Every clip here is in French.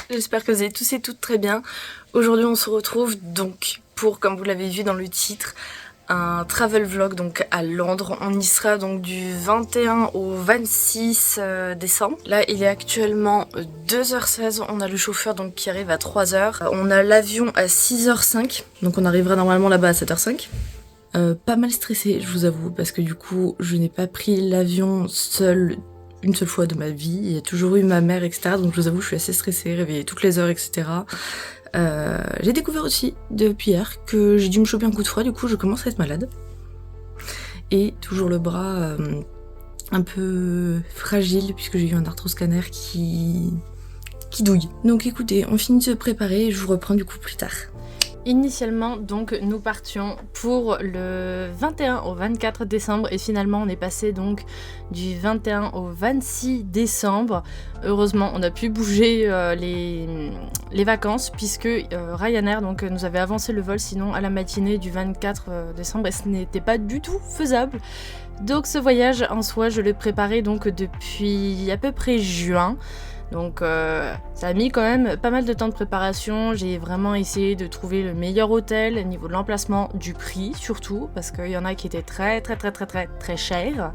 J'espère que vous allez tous et toutes très bien. Aujourd'hui on se retrouve donc pour, comme vous l'avez vu dans le titre, un travel vlog donc à Londres. On y sera donc du 21 au 26 décembre. Là il est actuellement 2h16, on a le chauffeur donc qui arrive à 3h. On a l'avion à 6h05, donc on arrivera normalement là-bas à 7h05. Pas mal stressée, je vous avoue, parce que du coup je n'ai pas pris l'avion seule une seule fois de ma vie, il y a toujours eu ma mère, etc. Donc je vous avoue, je suis assez stressée, réveillée toutes les heures, etc. J'ai découvert aussi depuis hier que j'ai dû me choper un coup de froid, du coup je commence à être malade. Et toujours le bras un peu fragile, puisque j'ai eu un arthroscanner qui douille. Donc écoutez, on finit de se préparer et je vous reprends du coup plus tard. Initialement, donc, nous partions pour le 21 au 24 décembre et finalement on est passé donc du 21 au 26 décembre. Heureusement, on a pu bouger les vacances puisque Ryanair donc, nous avait avancé le vol sinon à la matinée du 24 décembre et ce n'était pas du tout faisable. Donc ce voyage en soi, je l'ai préparé donc depuis à peu près juin. Donc ça a mis quand même pas mal de temps de préparation, j'ai vraiment essayé de trouver le meilleur hôtel au niveau de l'emplacement, du prix surtout, parce qu'il y en a qui étaient très chers.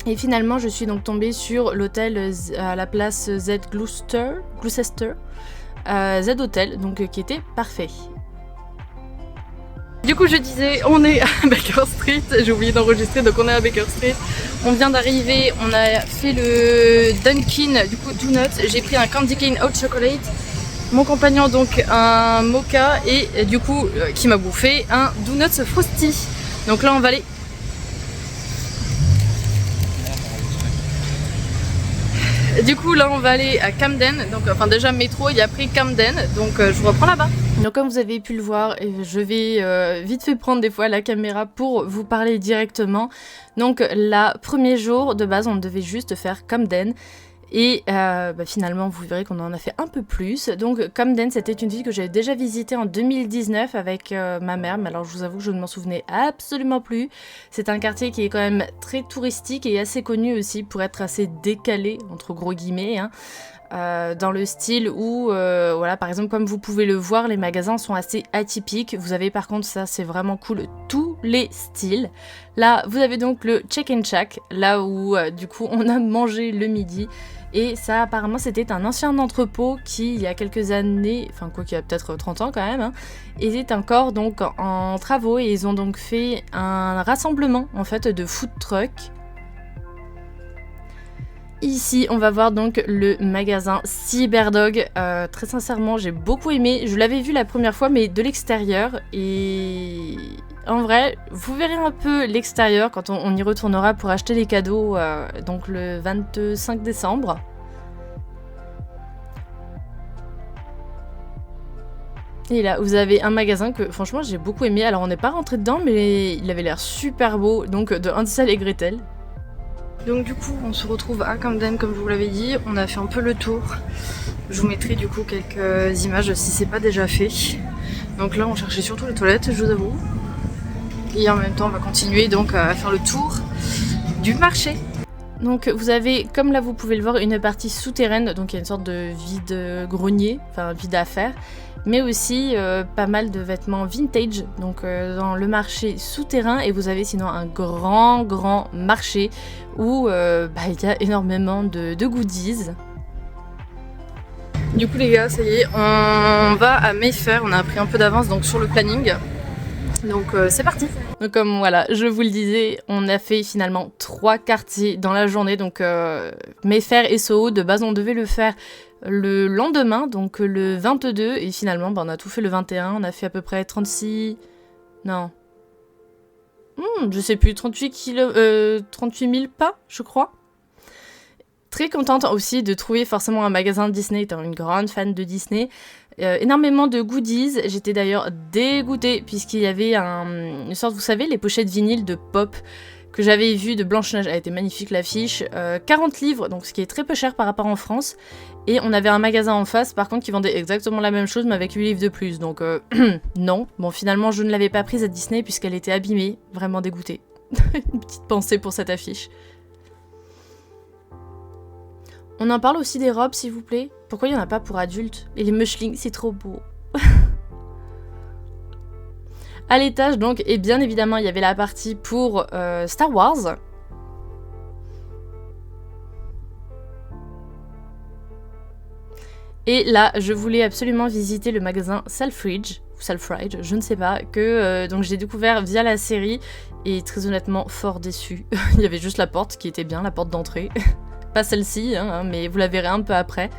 Et finalement je suis donc tombée sur l'hôtel à la place Z Gloucester, Z Hotel, donc qui était parfait. Du coup je disais, on est à Baker Street, j'ai oublié d'enregistrer, donc on est à Baker Street. On vient d'arriver, on a fait le Dunkin, du coup Donuts, j'ai pris un Candy Cane Hot Chocolate. Mon compagnon donc un mocha et du coup, qui m'a bouffé, un Donuts Frosty. Donc là on va aller... Du coup là on va aller à Camden, donc enfin déjà métro et après Camden, donc je vous reprends là-bas. Donc comme vous avez pu le voir, je vais vite fait prendre des fois la caméra pour vous parler directement. Donc la premier jour de base on devait juste faire Camden. Et finalement vous verrez qu'on en a fait un peu plus. Donc Camden c'était une ville que j'avais déjà visitée en 2019 avec ma mère, mais alors je vous avoue que je ne m'en souvenais absolument plus. C'est un quartier qui est quand même très touristique et assez connu aussi pour être assez décalé, entre gros guillemets, hein. Dans le style où, voilà, par exemple comme vous pouvez le voir, les magasins sont assez atypiques. Vous avez par contre, ça c'est vraiment cool, tous les styles. Là vous avez donc le Chicken Shack, là où du coup on a mangé le midi. Et ça apparemment c'était un ancien entrepôt qui il y a quelques années, enfin quoi qu'il y a peut-être 30 ans quand même, hein, était encore donc en travaux et ils ont donc fait un rassemblement en fait de food trucks. Ici on va voir donc le magasin Cyberdog, très sincèrement j'ai beaucoup aimé, je l'avais vu la première fois mais de l'extérieur et en vrai vous verrez un peu l'extérieur quand on y retournera pour acheter les cadeaux donc le 25 décembre. Et là vous avez un magasin que franchement j'ai beaucoup aimé, alors on n'est pas rentré dedans mais il avait l'air super beau, donc de Hansel et Gretel. Donc du coup on se retrouve à Camden comme je vous l'avais dit, on a fait un peu le tour. Je vous mettrai du coup quelques images si c'est pas déjà fait. Donc là on cherchait surtout les toilettes, je vous avoue. Et en même temps on va continuer donc à faire le tour du marché. Donc vous avez, comme là vous pouvez le voir, une partie souterraine, donc il y a une sorte de vide-grenier, enfin vide-affaires, mais aussi pas mal de vêtements vintage, donc dans le marché souterrain, et vous avez sinon un grand marché où il y a énormément de goodies. Du coup les gars, ça y est, on va à Mayfair, on a pris un peu d'avance donc sur le planning. Donc c'est parti. Donc comme voilà, je vous le disais, on a fait finalement 3 quartiers dans la journée. Donc Mayfair et Soho, de base on devait le faire le lendemain, donc le 22. Et finalement on a tout fait le 21, on a fait à peu près 36... Non. Je sais plus, 38 000 pas, je crois. Très contente aussi de trouver forcément un magasin Disney, étant une grande fan de Disney. Énormément de goodies, j'étais d'ailleurs dégoûtée puisqu'il y avait une sorte, vous savez, les pochettes vinyles de Pop que j'avais vu de Blanche-Neige, elle était magnifique l'affiche, 40 livres, donc ce qui est très peu cher par rapport en France, et on avait un magasin en face par contre qui vendait exactement la même chose mais avec 8 livres de plus, donc non, bon finalement je ne l'avais pas prise à Disney puisqu'elle était abîmée, vraiment dégoûtée. Une petite pensée pour cette affiche. On en parle aussi des robes s'il vous plaît. Pourquoi il n'y en a pas pour adultes? Et les mushlings, c'est trop beau. À l'étage, donc, et bien évidemment, il y avait la partie pour Star Wars. Et là, je voulais absolument visiter le magasin Selfridge, ou Selfridge, je ne sais pas, que donc j'ai découvert via la série, et très honnêtement, fort déçu. Il y avait juste la porte qui était bien, la porte d'entrée. Pas celle-ci, hein, mais vous la verrez un peu après.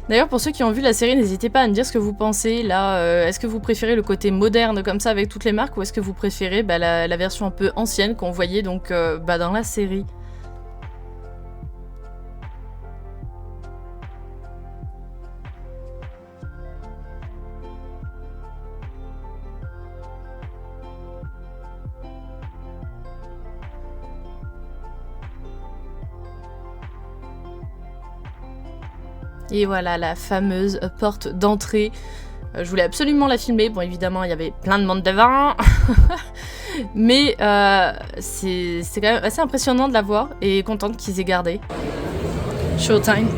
D'ailleurs, pour ceux qui ont vu la série, n'hésitez pas à me dire ce que vous pensez. Là, est-ce que vous préférez le côté moderne comme ça avec toutes les marques, ou est-ce que vous préférez la version un peu ancienne qu'on voyait donc dans la série? Et voilà la fameuse porte d'entrée. Je voulais absolument la filmer. Bon, évidemment, il y avait plein de monde devant. Mais c'est quand même assez impressionnant de la voir. Et contente qu'ils aient gardé. Showtime.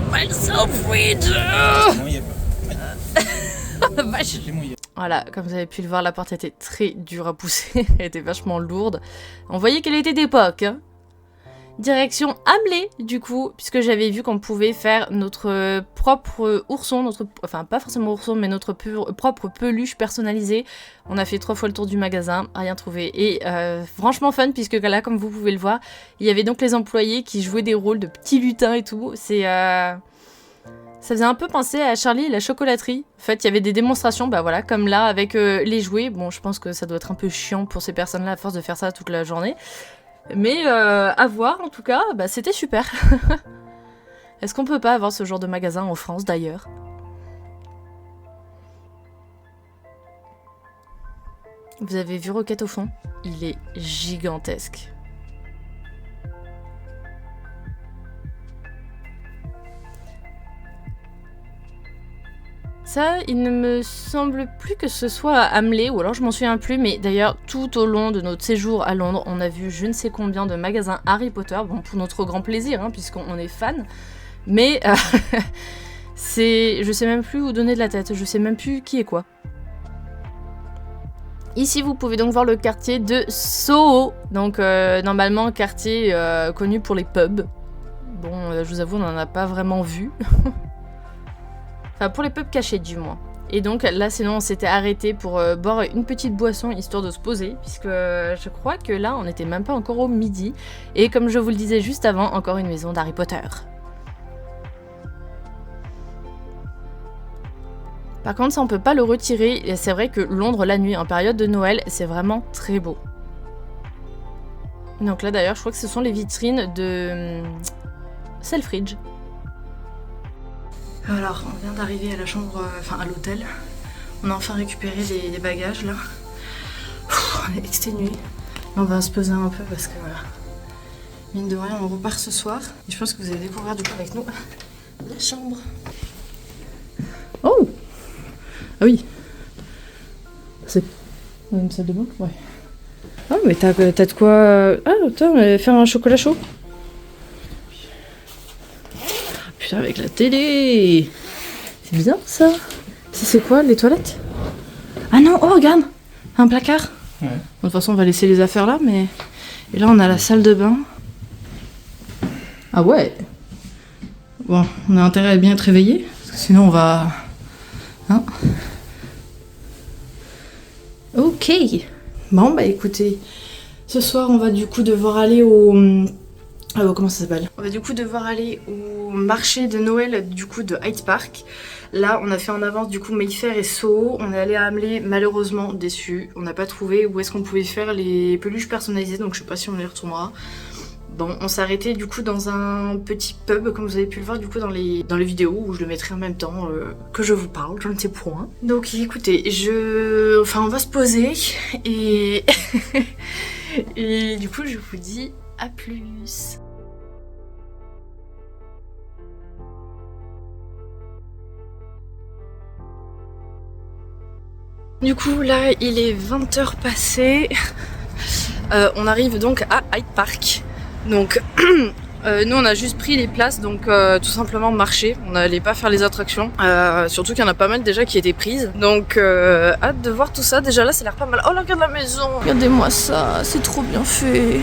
Voilà, comme vous avez pu le voir, la porte était très dure à pousser. Elle était vachement lourde. On voyait qu'elle était d'époque, hein. Direction Hamlet, du coup, puisque j'avais vu qu'on pouvait faire notre propre ourson, enfin pas forcément ourson, mais notre propre peluche personnalisée. On a fait 3 fois le tour du magasin, rien trouvé. Et franchement fun, puisque là, comme vous pouvez le voir, il y avait donc les employés qui jouaient des rôles de petits lutins et tout. Ça faisait un peu penser à Charlie et la chocolaterie. En fait, il y avait des démonstrations, bah voilà, comme là, avec les jouets. Bon, je pense que ça doit être un peu chiant pour ces personnes-là, à force de faire ça toute la journée. Mais à voir, en tout cas, bah, c'était super. Est-ce qu'on peut pas avoir ce genre de magasin en France, d'ailleurs? Vous avez vu Roquette au fond? Il est gigantesque. Ça, il ne me semble plus que ce soit à Hamlet, ou alors je m'en souviens plus, mais d'ailleurs, tout au long de notre séjour à Londres, on a vu je ne sais combien de magasins Harry Potter, bon, pour notre grand plaisir, hein, puisqu'on est fan, mais je sais même plus où donner de la tête, je sais même plus qui est quoi. Ici, vous pouvez donc voir le quartier de Soho, donc normalement, quartier connu pour les pubs. Bon, je vous avoue, on n'en a pas vraiment vu. Enfin, pour les pubs cachés, du moins. Et donc, là, sinon, on s'était arrêté pour boire une petite boisson, histoire de se poser, puisque je crois que là, on n'était même pas encore au midi. Et comme je vous le disais juste avant, encore une maison d'Harry Potter. Par contre, ça, on peut pas le retirer. Et c'est vrai que Londres, la nuit, en période de Noël, c'est vraiment très beau. Donc là, d'ailleurs, je crois que ce sont les vitrines de Selfridge. Alors, on vient d'arriver à la chambre, enfin à l'hôtel. On a enfin récupéré les bagages là. On est exténué. On va se poser un peu parce que mine de rien, on repart ce soir. Et je pense que vous allez découvrir du coup avec nous la chambre. Oh! Ah oui. C'est une salle de bain? Ouais. Ah mais t'as de quoi... Ah attends, faire un chocolat chaud. Putain, avec la télé! C'est bizarre ça. C'est quoi, les toilettes? Ah non, oh regarde! Un placard. Ouais. Bon, de toute façon, on va laisser les affaires là, mais... Et là, on a la salle de bain. Ah ouais! Bon, on a intérêt à bien être réveillé, parce que sinon on va... Hein? Ok! Bon, bah écoutez, ce soir, on va du coup devoir aller au... comment ça s'appelle? On va du coup devoir aller au marché de Noël du coup de Hyde Park. Là on a fait en avance du coup Mayfair et Soho. On est allé à Hamlet, malheureusement déçu. On n'a pas trouvé où est-ce qu'on pouvait faire les peluches personnalisées, donc je sais pas si on y retournera. Bon, on s'est arrêté du coup dans un petit pub, comme vous avez pu le voir du coup dans les vidéos, où je le mettrai en même temps que je vous parle, je ne sais point. Donc écoutez, on va se poser et... et du coup je vous dis à plus. Du coup là il est 20h passé, on arrive donc à Hyde Park. Donc nous on a juste pris les places, donc tout simplement marcher, on n'allait pas faire les attractions, surtout qu'il y en a pas mal déjà qui étaient prises, donc hâte de voir tout ça. Déjà là ça a l'air pas mal. Oh là, regarde la maison, regardez-moi ça, c'est trop bien fait.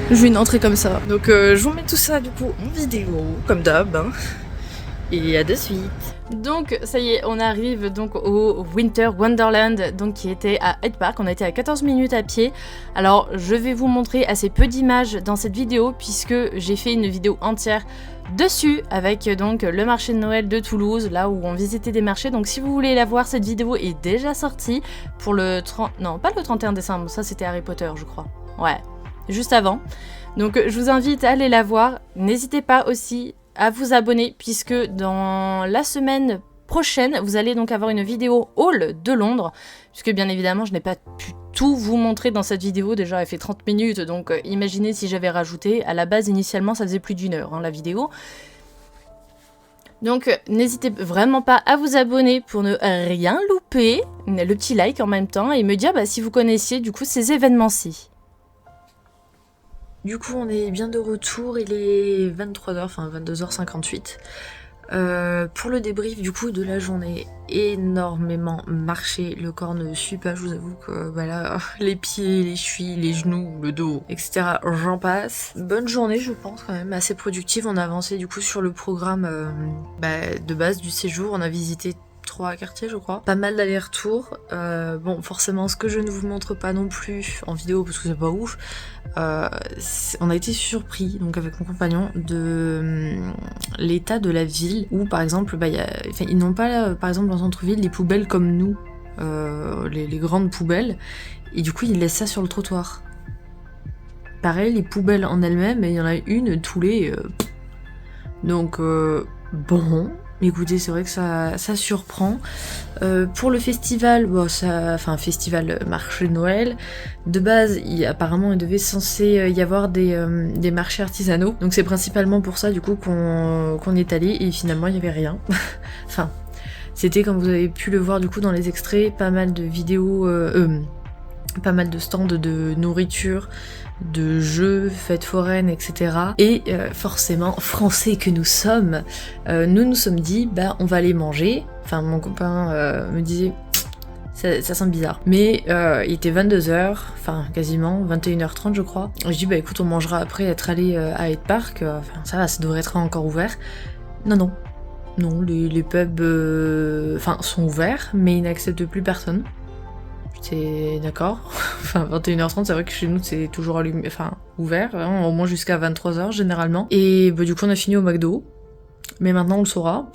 Je vais une entrée comme ça. Donc je vous mets tout ça du coup en vidéo, comme d'hab, hein. Et à de suite. Donc ça y est, on arrive donc au Winter Wonderland, donc qui était à Hyde Park. On a été à 14 minutes à pied. Alors je vais vous montrer assez peu d'images dans cette vidéo puisque j'ai fait une vidéo entière dessus avec donc le marché de Noël de Toulouse, là où on visitait des marchés. Donc si vous voulez la voir, cette vidéo est déjà sortie pour le 30... Non, pas le 31 décembre, ça c'était Harry Potter je crois. Ouais, juste avant. Donc je vous invite à aller la voir. N'hésitez pas aussi à vous abonner puisque dans la semaine prochaine vous allez donc avoir une vidéo haul de Londres, puisque bien évidemment je n'ai pas pu tout vous montrer dans cette vidéo. Déjà elle fait 30 minutes, donc imaginez si j'avais rajouté. À la base initialement ça faisait plus d'1 heure la vidéo. Donc n'hésitez vraiment pas à vous abonner pour ne rien louper, le petit like en même temps, et me dire si vous connaissiez du coup ces événements-ci. Du coup on est bien de retour, il est 23h, enfin 22h58. Pour le débrief du coup de la journée, énormément marché, le corps ne suit pas, je vous avoue que là, les pieds, les chevilles, les genoux, le dos, etc. j'en passe. Bonne journée je pense quand même, assez productive. On a avancé du coup sur le programme de base du séjour, on a visité 3 quartiers je crois, pas mal d'allers-retours. Bon forcément ce que je ne vous montre pas non plus en vidéo parce que c'est pas ouf, on a été surpris donc avec mon compagnon de l'état de la ville où par exemple ils n'ont pas par exemple dans le centre-ville les poubelles comme nous, les grandes poubelles, et du coup ils laissent ça sur le trottoir. Pareil les poubelles en elles-mêmes, il y en a une tous les donc bon. Écoutez, c'est vrai que ça surprend. Pour le festival, festival marché de Noël, de base, apparemment, il devait censé y avoir des marchés artisanaux. Donc c'est principalement pour ça, du coup, qu'on est allé, et finalement, il n'y avait rien. Enfin, c'était, comme vous avez pu le voir, du coup, dans les extraits, pas mal de vidéos, pas mal de stands de nourriture, de jeux, fêtes foraines, etc. Et forcément, français que nous sommes, nous sommes dit, on va aller manger. Enfin, mon copain me disait, ça sent bizarre. Mais il était 22h, enfin quasiment, 21h30 je crois. Je dis, écoute, on mangera après être allé à Hyde Park, ça va, ça devrait être encore ouvert. Non, les pubs sont ouverts, mais ils n'acceptent plus personne. C'est d'accord. Enfin, 21h30, c'est vrai que chez nous, c'est toujours allumé, ouvert, hein, au moins jusqu'à 23h généralement. Et du coup, on a fini au McDo. Mais maintenant, on le saura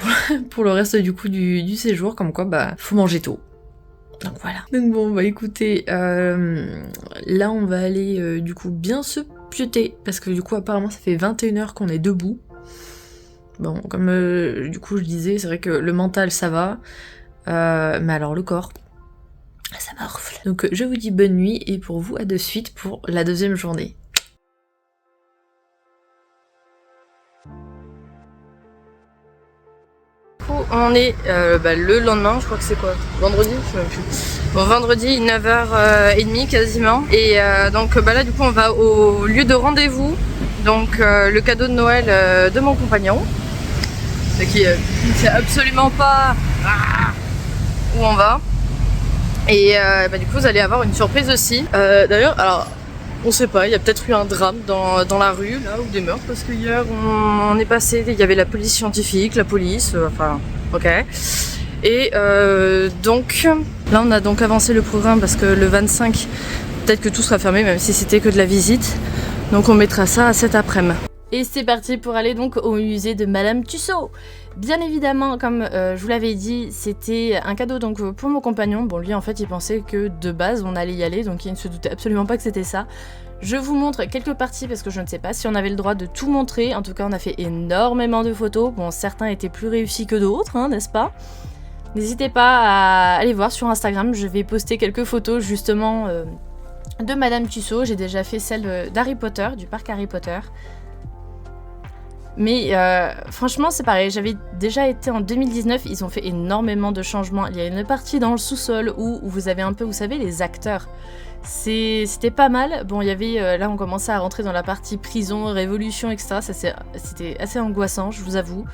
pour le reste du coup du séjour, comme quoi, faut manger tôt. Donc voilà. Donc bon, écoutez, là, on va aller du coup bien se pioter, parce que du coup, apparemment, ça fait 21h qu'on est debout. Bon, comme du coup, je disais, c'est vrai que le mental, ça va, mais alors le corps, ça m'orfle. Donc je vous dis bonne nuit, et pour vous, à de suite pour la deuxième journée. Du coup, on est le lendemain, je crois que c'est quoi, vendredi, je sais même plus. Bon, vendredi, 9h30 quasiment. Et donc là, du coup, on va au lieu de rendez-vous. Donc le cadeau de Noël de mon compagnon. Qui ne sait absolument pas où on va. Et du coup vous allez avoir une surprise aussi. D'ailleurs, alors on sait pas, il y a peut-être eu un drame dans la rue là, ou des meurtres, parce que hier on est passé, il y avait la police scientifique, la police, ok. Et donc là on a donc avancé le programme parce que le 25 peut-être que tout sera fermé, même si c'était que de la visite. Donc on mettra ça à cet après-midi. Et c'est parti pour aller donc au musée de Madame Tussaud. Bien évidemment, comme je vous l'avais dit, c'était un cadeau donc pour mon compagnon. Bon, lui en fait il pensait que de base on allait y aller, donc il ne se doutait absolument pas que c'était ça. Je vous montre quelques parties parce que je ne sais pas si on avait le droit de tout montrer. En tout cas on a fait énormément de photos. Bon, certains étaient plus réussis que d'autres, hein, n'est-ce pas? N'hésitez pas à aller voir sur Instagram, je vais poster quelques photos justement de Madame Tussaud. J'ai déjà fait celle d'Harry Potter, du parc Harry Potter. Mais franchement, c'est pareil. J'avais déjà été en 2019. Ils ont fait énormément de changements. Il y a une partie dans le sous-sol où vous avez un peu, vous savez, les acteurs. C'était pas mal. Bon, il y avait... là, on commençait à rentrer dans la partie prison, révolution, etc. C'était assez angoissant, je vous avoue.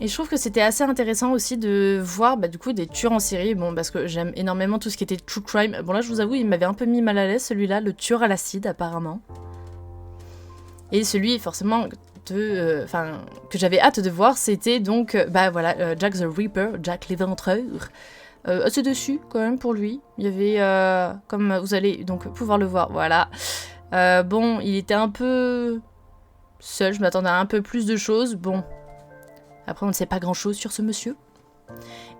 Et je trouve que c'était assez intéressant aussi de voir du coup des tueurs en série, bon parce que j'aime énormément tout ce qui était true crime. Bon là je vous avoue il m'avait un peu mis mal à l'aise celui-là, le tueur à l'acide apparemment. Et celui forcément que j'avais hâte de voir c'était donc voilà Jack the Ripper, Jack l'Éventreur. Assez dessus quand même pour lui, il y avait comme vous allez donc pouvoir le voir, voilà. Bon il était un peu seul, je m'attendais à un peu plus de choses, bon. Après, on ne sait pas grand-chose sur ce monsieur.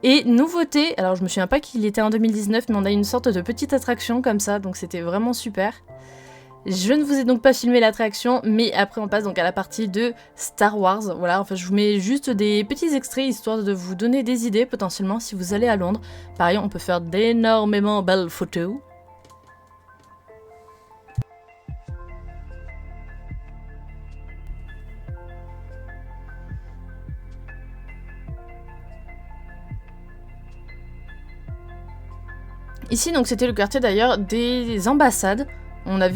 Et nouveauté, alors je me souviens pas qu'il était en 2019, mais on a une sorte de petite attraction comme ça, donc c'était vraiment super. Je ne vous ai donc pas filmé l'attraction, mais après on passe donc à la partie de Star Wars. Voilà, enfin je vous mets juste des petits extraits, histoire de vous donner des idées potentiellement si vous allez à Londres. Pareil, on peut faire d'énormément belles photos. Ici, donc, c'était le quartier d'ailleurs des ambassades. On a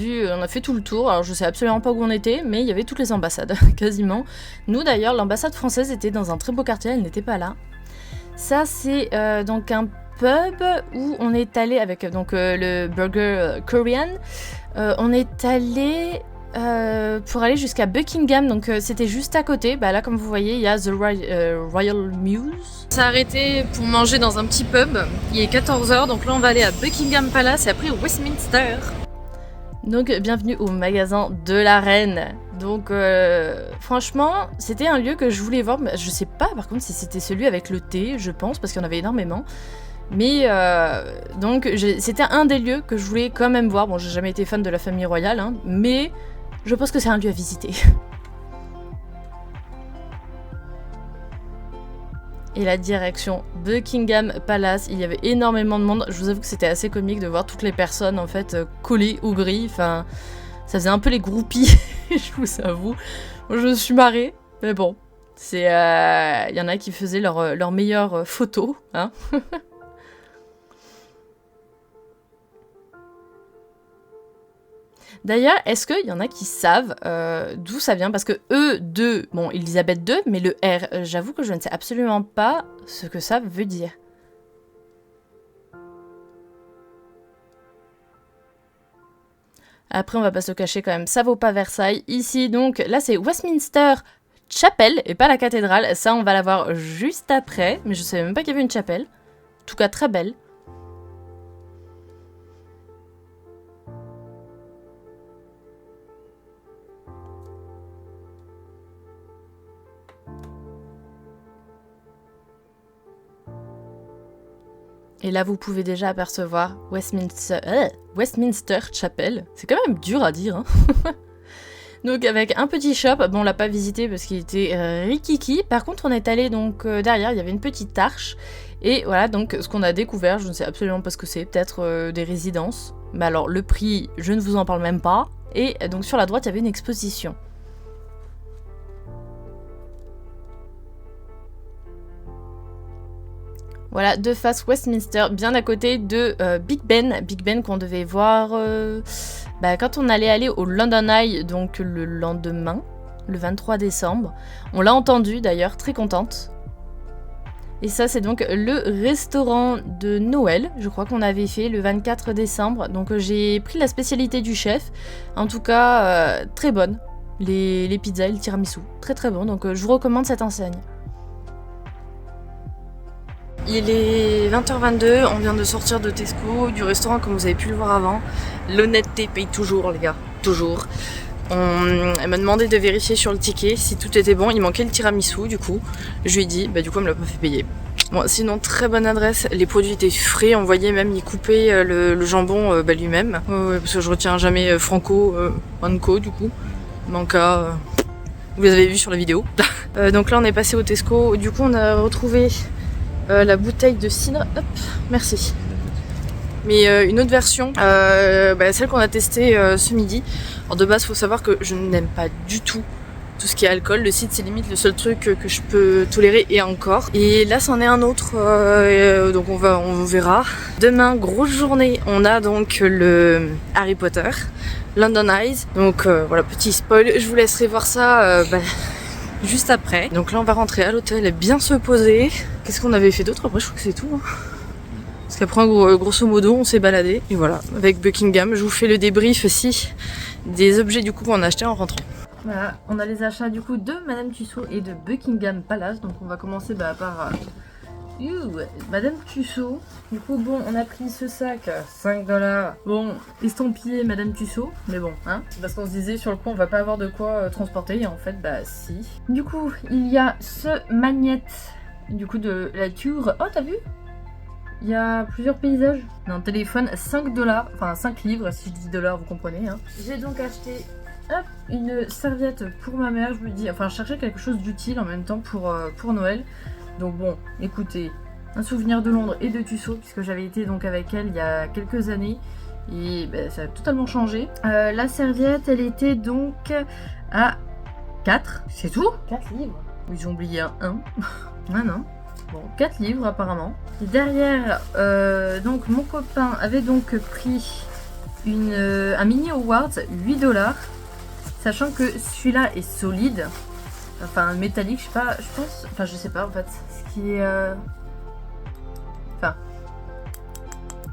fait tout le tour. Alors, je sais absolument pas où on était, mais il y avait toutes les ambassades, quasiment. Nous, d'ailleurs, l'ambassade française était dans un très beau quartier, elle n'était pas là. Ça, c'est donc un pub où on est allé avec donc le burger Korean. On est allé pour aller jusqu'à Buckingham, donc c'était juste à côté. Là, comme vous voyez, il y a The Royal Mews. On s'est arrêté pour manger dans un petit pub. Il est 14 h, donc là, on va aller à Buckingham Palace et après au Westminster. Donc, bienvenue au magasin de la reine. Donc, franchement, c'était un lieu que je voulais voir. Je sais pas, par contre, si c'était celui avec le thé, je pense, parce qu'il y en avait énormément. Mais donc c'était un des lieux que je voulais quand même voir. Bon, j'ai jamais été fan de la famille royale, hein, mais je pense que c'est un lieu à visiter. Et la direction Buckingham Palace, il y avait énormément de monde. Je vous avoue que c'était assez comique de voir toutes les personnes en fait collées au gris. Enfin, ça faisait un peu les groupies, je vous avoue. Je me suis marrée, mais bon, c'est y en a qui faisaient leur meilleure photo, hein. D'ailleurs, est-ce qu'il y en a qui savent d'où ça vient? Parce que E2, bon, Elisabeth II, mais le R, j'avoue que je ne sais absolument pas ce que ça veut dire. Après, on va pas se cacher quand même, ça vaut pas Versailles. Ici, donc, là, c'est Westminster Chapel, et pas la cathédrale. Ça, on va la voir juste après, mais je savais même pas qu'il y avait une chapelle. En tout cas, très belle. Et là, vous pouvez déjà apercevoir Westminster Chapel. C'est quand même dur à dire, hein. Donc avec un petit shop, bon on l'a pas visité parce qu'il était rikiki. Par contre on est allé donc derrière, il y avait une petite arche. Et voilà donc ce qu'on a découvert, je ne sais absolument pas ce que c'est, peut-être des résidences. Mais alors le prix, je ne vous en parle même pas. Et donc sur la droite il y avait une exposition. Voilà, de face Westminster, bien à côté de Big Ben qu'on devait voir quand on allait aller au London Eye, donc le lendemain, le 23 décembre. On l'a entendu d'ailleurs, très contente. Et ça c'est donc le restaurant de Noël, je crois qu'on avait fait le 24 décembre. Donc j'ai pris la spécialité du chef, en tout cas très bonne. Les pizzas et le tiramisu, très très bon, donc je vous recommande cette enseigne. Il est 20h22, on vient de sortir de Tesco, du restaurant comme vous avez pu le voir avant. L'honnêteté paye toujours les gars, toujours. Elle m'a demandé de vérifier sur le ticket si tout était bon, il manquait le tiramisu du coup. Je lui ai dit, du coup elle me l'a pas fait payer. Bon, sinon très bonne adresse, les produits étaient frais, on voyait même il coupait le jambon lui-même. Parce que je retiens jamais Franco, Manco du coup. Manca, vous les avez vus sur la vidéo. Donc là on est passé au Tesco, du coup on a retrouvé la bouteille de cidre, hop, merci. Mais une autre version, celle qu'on a testée ce midi. Alors de base, faut savoir que je n'aime pas du tout ce qui est alcool. Le cidre, c'est limite le seul truc que je peux tolérer et encore. Et là, c'en est un autre, donc on verra. Demain, grosse journée, on a donc le Harry Potter, London Eyes. Donc voilà, petit spoil, je vous laisserai voir ça juste après. Donc là, on va rentrer à l'hôtel et bien se poser. Qu'est-ce qu'on avait fait d'autre? Après, je crois que c'est tout. Hein. Parce qu'après, grosso modo, on s'est baladé. Et voilà, avec Buckingham, je vous fais le débrief aussi des objets du coup qu'on a acheté en rentrant. Voilà, on a les achats du coup de Madame Tussauds et de Buckingham Palace. Donc on va commencer par Madame Tussauds. Du coup bon, on a pris ce sac 5 $. Bon, estampillé Madame Tussauds, mais bon, hein. Parce qu'on se disait sur le coup on va pas avoir de quoi transporter et en fait bah si. Du coup, il y a ce magnète du coup de la tour. Oh t'as vu? Il y a plusieurs paysages. Un téléphone 5 $, enfin 5 livres si je dis dollars vous comprenez. Hein. J'ai donc acheté une serviette pour ma mère, je me dis, enfin je cherchais quelque chose d'utile en même temps pour Noël. Donc bon, écoutez, un souvenir de Londres et de Tussauds puisque j'avais été donc avec elle il y a quelques années et ça a totalement changé. La serviette, elle était donc à 4, c'est tout 4 livres. Oui, j'ai oublié un 1. Ah non. Bon, 4 livres apparemment. Et derrière, donc mon copain avait donc pris un mini Hogwarts 8 $. Sachant que celui-là est solide, enfin métallique, je sais pas, je pense, enfin je sais pas en fait, ce qui est,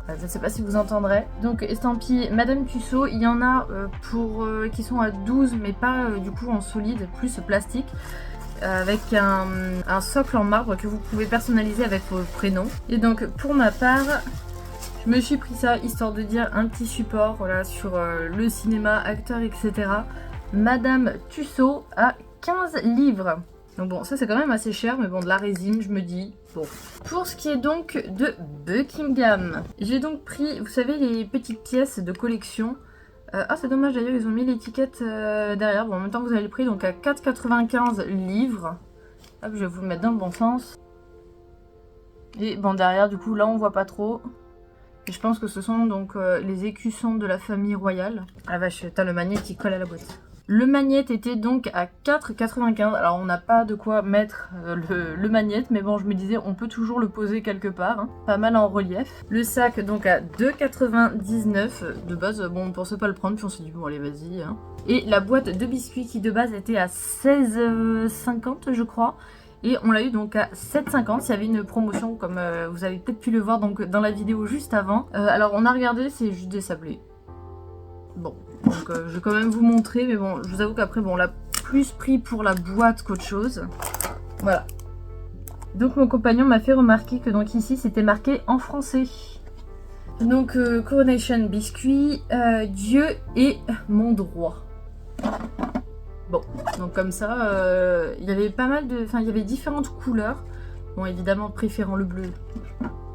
je sais pas si vous entendrez. Donc estampillé Madame Tussauds, il y en a qui sont à 12 mais pas du coup en solide, plus plastique, avec un socle en marbre que vous pouvez personnaliser avec vos prénoms. Et donc pour ma part, je me suis pris ça histoire de dire un petit support voilà, sur le cinéma, acteur, etc. Madame Tussauds à 15 livres. Donc bon, ça c'est quand même assez cher, mais bon, de la résine, je me dis, bon. Pour ce qui est donc de Buckingham, j'ai donc pris, vous savez, les petites pièces de collection. C'est dommage d'ailleurs, ils ont mis l'étiquette derrière. Bon, en même temps, vous avez le prix, donc à 4,95 livres. Hop, je vais vous le mettre dans le bon sens. Et bon, derrière, du coup, là, on voit pas trop. Et je pense que ce sont donc les écussons de la famille royale. Ah la vache, t'as le magnète qui colle à la boîte. Le magnète était donc à 4,95. Alors on n'a pas de quoi mettre le magnète, mais bon je me disais on peut toujours le poser quelque part, hein. Pas mal en relief. Le sac donc à 2,99. De base bon on pensait pas le prendre, puis on s'est dit bon allez vas-y. Hein. Et la boîte de biscuits qui de base était à 16,50 je crois. Et on l'a eu donc à 7,50, il y avait une promotion comme vous avez peut-être pu le voir donc, dans la vidéo juste avant. Alors on a regardé, c'est juste des sablés. Bon, donc je vais quand même vous montrer, mais bon, je vous avoue qu'après, bon, on l'a plus pris pour la boîte qu'autre chose. Voilà. Donc mon compagnon m'a fait remarquer que donc ici, c'était marqué en français. Donc Coronation Biscuit, Dieu est mon droit. Bon, donc comme ça, il y avait pas mal de... Enfin, il y avait différentes couleurs. Bon, évidemment, préférant le bleu.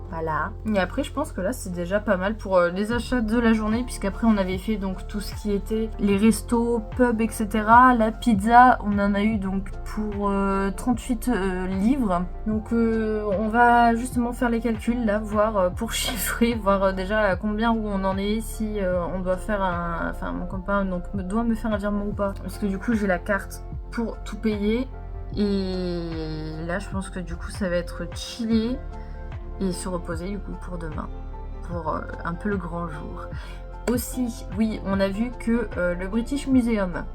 Voilà. Et après, je pense que là, c'est déjà pas mal pour les achats de la journée, puisqu'après, on avait fait donc tout ce qui était les restos, pubs, etc. La pizza, on en a eu donc pour 38 livres. Donc, on va justement faire les calculs, là, voir pour chiffrer, voir déjà à combien où on en est, si on doit faire un... Enfin, mon copain donc, doit me faire un virement ou pas. Parce que du coup, j'ai la carte pour tout payer. Et là, je pense que du coup, ça va être chillé. Et se reposer du coup pour demain, pour un peu le grand jour. Aussi, oui, on a vu que le British Museum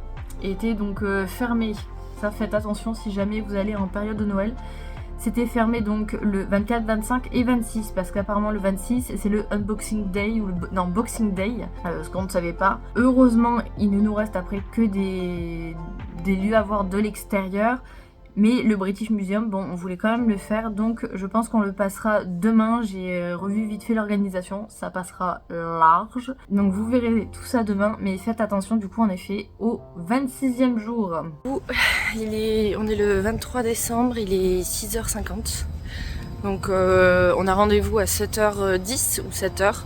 était donc fermé. Ça, faites attention si jamais vous allez en période de Noël. C'était fermé donc le 24, 25 et 26 parce qu'apparemment le 26 c'est le Unboxing Day ou non Boxing Day, ce qu'on ne savait pas. Heureusement, il ne nous reste après que des lieux à voir de l'extérieur. Mais le British Museum, bon, on voulait quand même le faire, donc je pense qu'on le passera demain. J'ai revu vite fait l'organisation, ça passera large. Donc vous verrez tout ça demain, mais faites attention du coup en effet au 26e jour. On est le 23 décembre, il est 6h50. Donc on a rendez-vous à 7h10 ou 7h.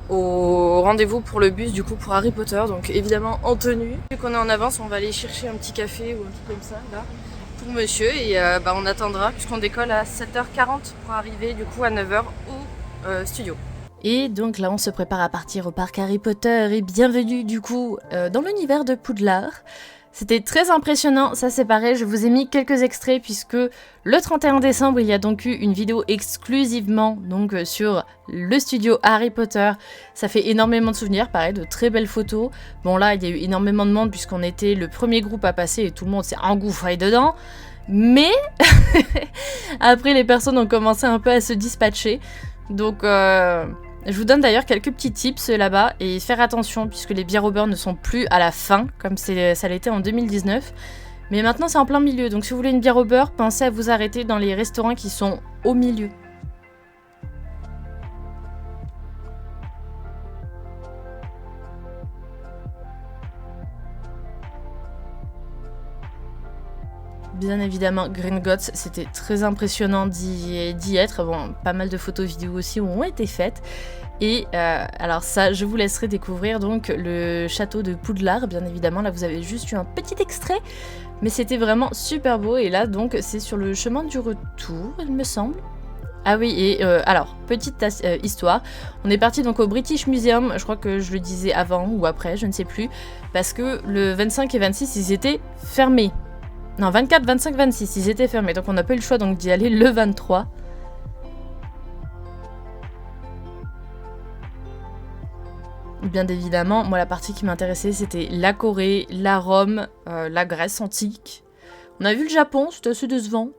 Au rendez-vous pour le bus du coup pour Harry Potter, donc évidemment en tenue. Vu qu'on est en avance, on va aller chercher un petit café ou un truc comme ça là. pour monsieur et on attendra puisqu'on décolle à 7h40 pour arriver du coup à 9h au studio. Et donc là on se prépare à partir au parc Harry Potter et bienvenue du coup dans l'univers de Poudlard. C'était très impressionnant, ça c'est pareil, je vous ai mis quelques extraits puisque le 31 décembre il y a donc eu une vidéo exclusivement donc sur le studio Harry Potter. Ça fait énormément de souvenirs, pareil, de très belles photos. Bon là il y a eu énormément de monde puisqu'on était le premier groupe à passer et tout le monde s'est engouffré dedans. Mais après les personnes ont commencé un peu à se dispatcher. Donc je vous donne d'ailleurs quelques petits tips là-bas et faire attention puisque les bières au beurre ne sont plus à la fin comme ça l'était en 2019. Mais maintenant c'est en plein milieu, donc si vous voulez une bière au beurre, pensez à vous arrêter dans les restaurants qui sont au milieu. Bien évidemment, Gringotts, c'était très impressionnant d'y être. Bon, pas mal de photos vidéos aussi ont été faites. Et alors ça, je vous laisserai découvrir donc le château de Poudlard, bien évidemment. Là, vous avez juste eu un petit extrait, mais c'était vraiment super beau. Et là, donc, c'est sur le chemin du retour, il me semble. Ah oui, et alors, petite histoire. On est parti donc au British Museum, je crois que je le disais avant ou après, je ne sais plus, parce que le 25 et 26, ils étaient fermés. Non, 24, 25, 26, ils étaient fermés. Donc on n'a pas eu le choix d'y aller le 23. Bien évidemment, moi la partie qui m'intéressait c'était la Corée, la Rome, la Grèce antique. On a vu le Japon, c'était assez décevant.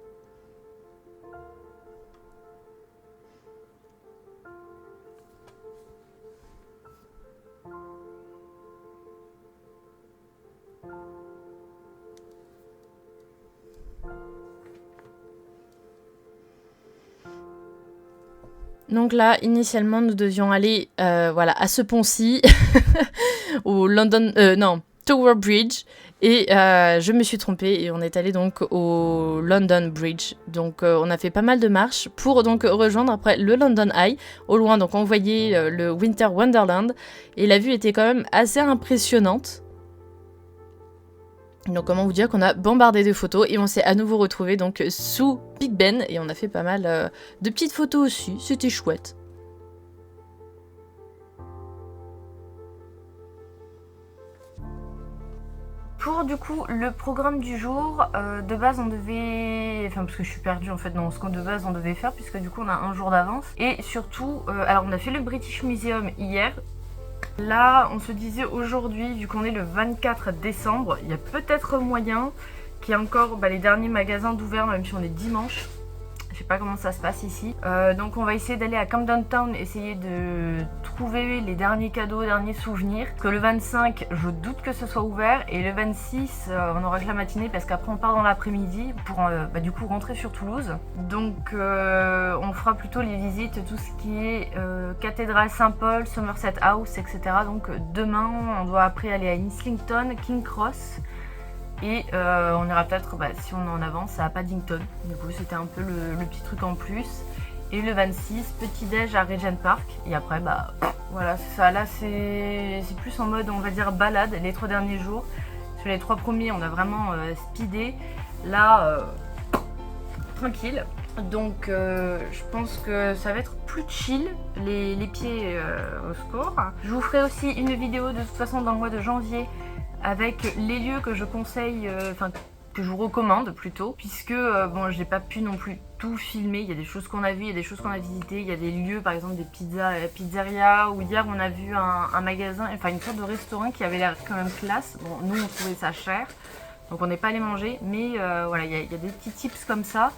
Donc là, initialement, nous devions aller à ce pont-ci, au Tower Bridge, et je me suis trompée et on est allé donc au London Bridge. Donc on a fait pas mal de marches pour donc rejoindre après le London Eye. Au loin, donc on voyait le Winter Wonderland et la vue était quand même assez impressionnante. Donc comment vous dire qu'on a bombardé de photos et on s'est à nouveau retrouvé donc sous Big Ben et on a fait pas mal de petites photos aussi, c'était chouette. Pour du coup le programme du jour, de base on devait... Enfin parce que je suis perdue en fait dans ce qu'on de base on devait faire puisque du coup on a un jour d'avance. Et surtout, alors on a fait le British Museum hier. Là, on se disait aujourd'hui, vu qu'on est le 24 décembre, il y a peut-être moyen qu'il y ait encore les derniers magasins d'ouvert, même si on est dimanche. Je sais pas comment ça se passe ici. Donc on va essayer d'aller à Camden Town, essayer de trouver les derniers cadeaux, derniers souvenirs. Que le 25, je doute que ce soit ouvert. Et le 26, on aura que la matinée parce qu'après on part dans l'après-midi pour du coup rentrer sur Toulouse. Donc on fera plutôt les visites, tout ce qui est cathédrale Saint-Paul, Somerset House, etc. Donc demain, on doit après aller à Islington, King Cross. Et on ira peut-être, si on en avance, à Paddington. Du coup, c'était un peu le petit truc en plus. Et le 26, petit déj à Regent Park. Et après, voilà, c'est ça. Là, c'est plus en mode, on va dire, balade les 3 derniers jours. Sur les 3 premiers, on a vraiment speedé. Là, tranquille. Donc, je pense que ça va être plus chill, les pieds au score. Je vous ferai aussi une vidéo de toute façon dans le mois de janvier avec les lieux que je conseille, que je vous recommande plutôt, puisque bon, j'ai pas pu non plus tout filmer. Il y a des choses qu'on a vues, il y a des choses qu'on a visitées, il y a des lieux, par exemple des pizzerias, où hier on a vu un magasin, enfin une sorte de restaurant qui avait l'air quand même classe. Bon, nous on trouvait ça cher, donc on n'est pas allé manger, mais voilà, il y a des petits tips comme ça.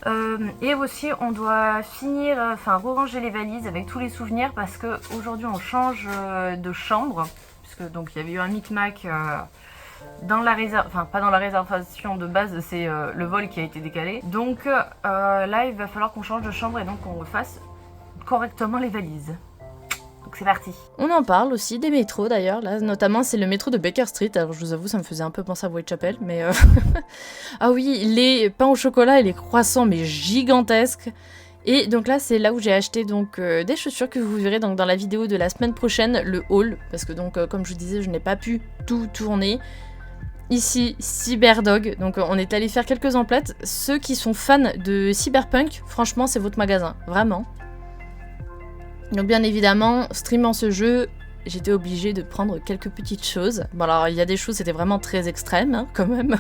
Et aussi on doit finir, re-ranger les valises avec tous les souvenirs, parce qu'aujourd'hui on change de chambre, puisque donc il y avait eu un micmac dans la réservation, pas dans la réservation de base, c'est le vol qui a été décalé. Donc là il va falloir qu'on change de chambre et donc qu'on refasse correctement les valises. Donc c'est parti. On en parle aussi des métros d'ailleurs, là notamment c'est le métro de Baker Street. Alors je vous avoue ça me faisait un peu penser à Whitechapel, mais ah oui, les pains au chocolat et les croissants mais gigantesques. Et donc là c'est là où j'ai acheté donc des chaussures que vous verrez donc dans la vidéo de la semaine prochaine, le haul, parce que donc comme je vous disais je n'ai pas pu tout tourner. Ici, Cyberdog. Donc on est allé faire quelques emplettes. Ceux qui sont fans de Cyberpunk, franchement, c'est votre magasin. Vraiment. Donc bien évidemment, streamant ce jeu, j'étais obligée de prendre quelques petites choses. Bon alors, il y a des choses, c'était vraiment très extrême, hein, quand même.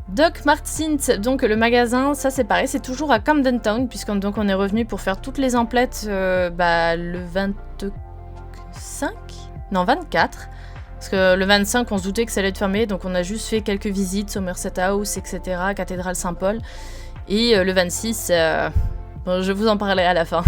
Doc Martens, donc le magasin, ça c'est pareil, c'est toujours à Camden Town, puisqu'on donc on est revenu pour faire toutes les emplettes le 25 ? Non, 24. Parce que le 25, on se doutait que ça allait être fermé, donc on a juste fait quelques visites, Somerset House, etc., cathédrale Saint-Paul. Et le 26, bon, je vous en parlerai à la fin.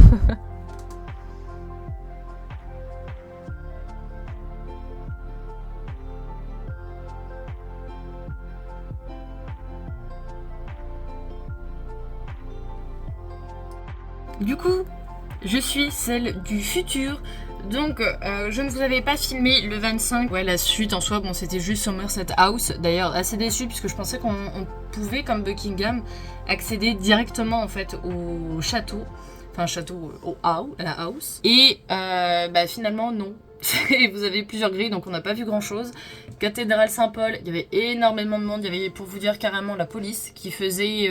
Du coup, je suis celle du futur. Donc, je ne vous avais pas filmé le 25. Ouais, la suite en soi, bon, c'était juste Somerset House. D'ailleurs, assez déçue puisque je pensais qu'on pouvait, comme Buckingham, accéder directement en fait au château. Enfin, château, à la house. Et finalement, non. Vous avez plusieurs grilles, donc on n'a pas vu grand chose. Cathédrale Saint-Paul, il y avait énormément de monde. Il y avait, pour vous dire, carrément la police qui faisait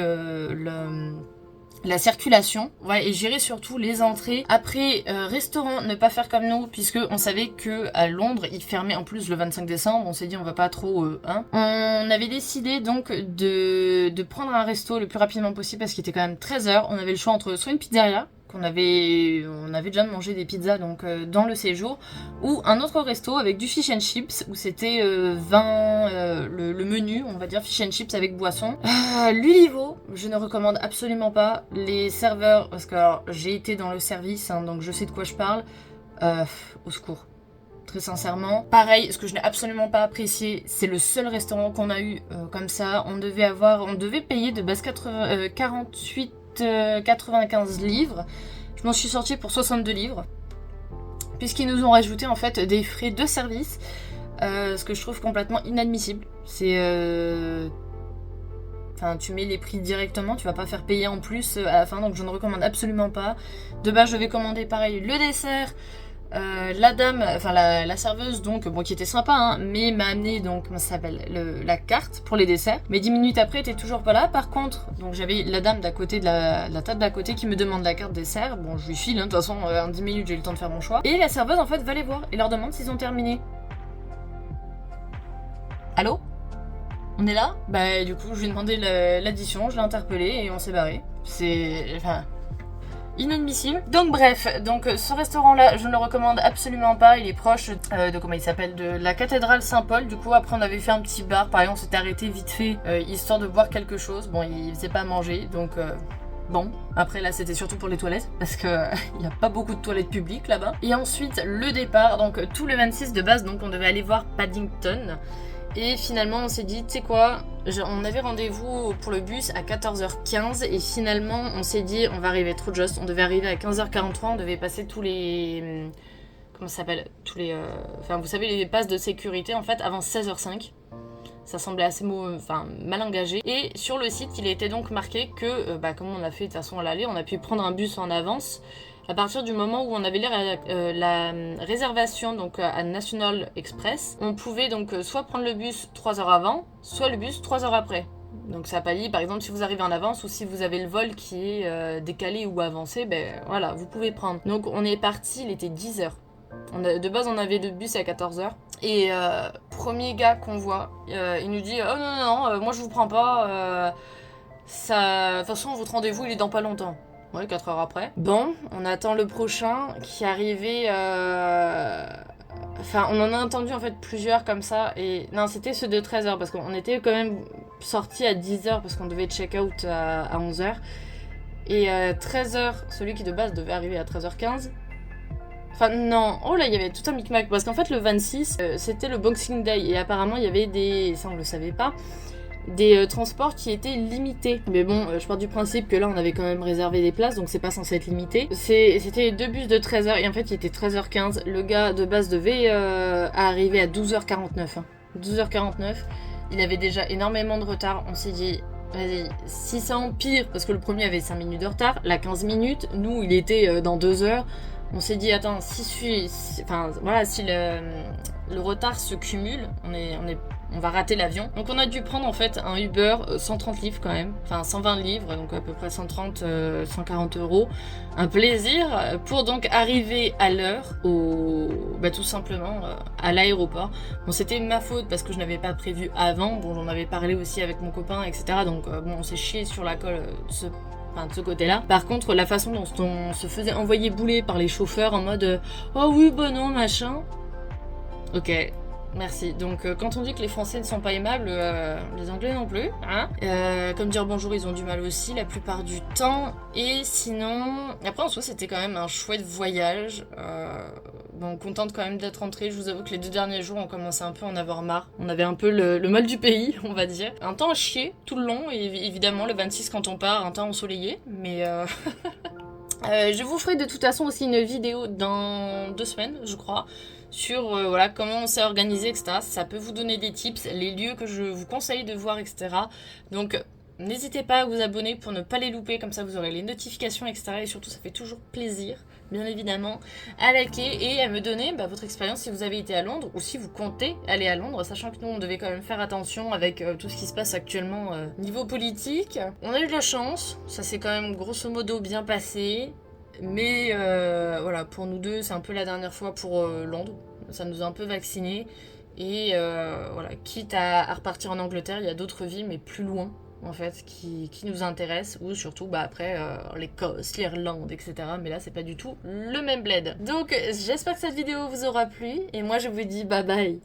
la circulation, ouais, et gérer surtout les entrées. Après, restaurant, ne pas faire comme nous, puisque on savait que à Londres, ils fermaient en plus le 25 décembre. On s'est dit, on va pas trop, On avait décidé donc de prendre un resto le plus rapidement possible, parce qu'il était quand même 13h. On avait le choix entre soit une pizzeria, on avait déjà mangé des pizzas donc dans le séjour, ou un autre resto avec du fish and chips où c'était le menu, on va dire fish and chips avec boisson. L'Ulivo, je ne recommande absolument pas. Les serveurs, parce que j'ai été dans le service, hein, donc je sais de quoi je parle. Au secours. Très sincèrement. Pareil, ce que je n'ai absolument pas apprécié, c'est le seul restaurant qu'on a eu comme ça. On devait payer de base 95 livres. Je m'en suis sortie pour 62 livres. Puisqu'ils nous ont rajouté en fait des frais de service. Ce que je trouve complètement inadmissible. C'est... Enfin, tu mets les prix directement, tu vas pas faire payer en plus à la fin, donc je ne recommande absolument pas. De base, je vais commander pareil le dessert. La dame, enfin la serveuse donc, bon qui était sympa hein, mais m'a amené donc, comment ça s'appelle, la carte pour les desserts. Mais 10 minutes après, elle était toujours pas là. Par contre, donc j'avais la dame d'à côté de la table d'à côté qui me demande la carte dessert. Bon, je lui file, hein, de toute façon, en 10 minutes j'ai eu le temps de faire mon choix. Et la serveuse en fait va les voir et leur demande s'ils ont terminé. Allô ? On est là ? Bah du coup je lui ai demandé l'addition, je l'ai interpellé et on s'est barré. C'est... Enfin... inadmissible. Donc bref, donc ce restaurant là je ne le recommande absolument pas. Il est proche de comment il s'appelle, de la cathédrale Saint-Paul. Du coup après on avait fait un petit bar, pareil on s'était arrêté vite fait histoire de boire quelque chose. Bon il faisait pas à manger donc bon, après là c'était surtout pour les toilettes parce que il n'y a pas beaucoup de toilettes publiques là-bas. Et ensuite le départ, donc tout le 26 de base, donc on devait aller voir Paddington. Et finalement on s'est dit, tu sais quoi, on avait rendez-vous pour le bus à 14h15 et finalement on s'est dit on va arriver trop juste. On devait arriver à 15h43, on devait passer tous les... Comment ça s'appelle, tous les... Enfin vous savez les passes de sécurité en fait avant 16h05. Ça semblait assez mal engagé. Et sur le site il était donc marqué que, comme on a fait de toute façon à l'aller, on a pu prendre un bus en avance à partir du moment où on avait la réservation donc à National Express. On pouvait donc soit prendre le bus 3 heures avant, soit le bus 3 heures après. Donc ça pallie, par exemple, si vous arrivez en avance ou si vous avez le vol qui est décalé ou avancé, ben voilà, vous pouvez prendre. Donc on est parti, il était 10 heures. De base, on avait le bus à 14 heures. Et premier gars qu'on voit, il nous dit « Oh non, moi je vous prends pas, de toute façon votre rendez-vous il est dans pas longtemps. » Ouais, 4 heures après. Bon, on attend le prochain qui arrivait... Enfin, on en a entendu en fait plusieurs comme ça. Et non, c'était ceux de 13h parce qu'on était quand même sortis à 10h parce qu'on devait check-out à 11h. Et 13h, celui qui de base devait arriver à 13h15. Enfin non, oh là il y avait tout un micmac parce qu'en fait le 26 c'était le Boxing Day et apparemment il y avait des... ça on le savait pas, des transports qui étaient limités. Mais bon, je pars du principe que là on avait quand même réservé des places donc c'est pas censé être limité. C'était deux bus de 13h et en fait il était 13h15. Le gars de base devait arriver à 12h49. 12h49, il avait déjà énormément de retard. On s'est dit vas-y, si ça empire, parce que le premier avait 5 minutes de retard, là 15 minutes, nous il était dans 2 heures. On s'est dit, attends, si le retard se cumule, on va rater l'avion. Donc on a dû prendre en fait un Uber 130 livres quand même, enfin 120 livres, donc à peu près 130, 140 euros. Un plaisir pour donc arriver à l'heure tout simplement à l'aéroport. Bon, c'était ma faute parce que je n'avais pas prévu avant. Bon, j'en avais parlé aussi avec mon copain, etc. Donc on s'est chié sur la colle de ce côté-là. Par contre, la façon dont on se faisait envoyer bouler par les chauffeurs en mode oh oui, bah non, machin. Ok, merci. Donc, quand on dit que les Français ne sont pas aimables, les Anglais non plus. Hein, comme dire bonjour, ils ont du mal aussi la plupart du temps. Et sinon, après en soi, c'était quand même un chouette voyage. Bon, contente quand même d'être rentrée. Je vous avoue que les 2 derniers jours, on commençait un peu à en avoir marre. On avait un peu le mal du pays, on va dire. Un temps à chier tout le long, et évidemment le 26 quand on part, un temps ensoleillé. Mais je vous ferai de toute façon aussi une vidéo dans 2 semaines, je crois, sur comment on s'est organisé, etc. Ça peut vous donner des tips, les lieux que je vous conseille de voir, etc. Donc n'hésitez pas à vous abonner pour ne pas les louper, comme ça vous aurez les notifications, etc. Et surtout ça fait toujours plaisir, bien évidemment, à liker et à me donner votre expérience si vous avez été à Londres ou si vous comptez aller à Londres, sachant que nous on devait quand même faire attention avec tout ce qui se passe actuellement niveau politique. On a eu de la chance, ça s'est quand même grosso modo bien passé. Mais voilà, pour nous deux, c'est un peu la dernière fois pour Londres. Ça nous a un peu vaccinés. Et voilà, quitte à repartir en Angleterre, il y a d'autres villes, mais plus loin, en fait, qui nous intéressent. Ou surtout, après, l'Écosse, l'Irlande, etc. Mais là, c'est pas du tout le même bled. Donc, j'espère que cette vidéo vous aura plu. Et moi, je vous dis bye bye.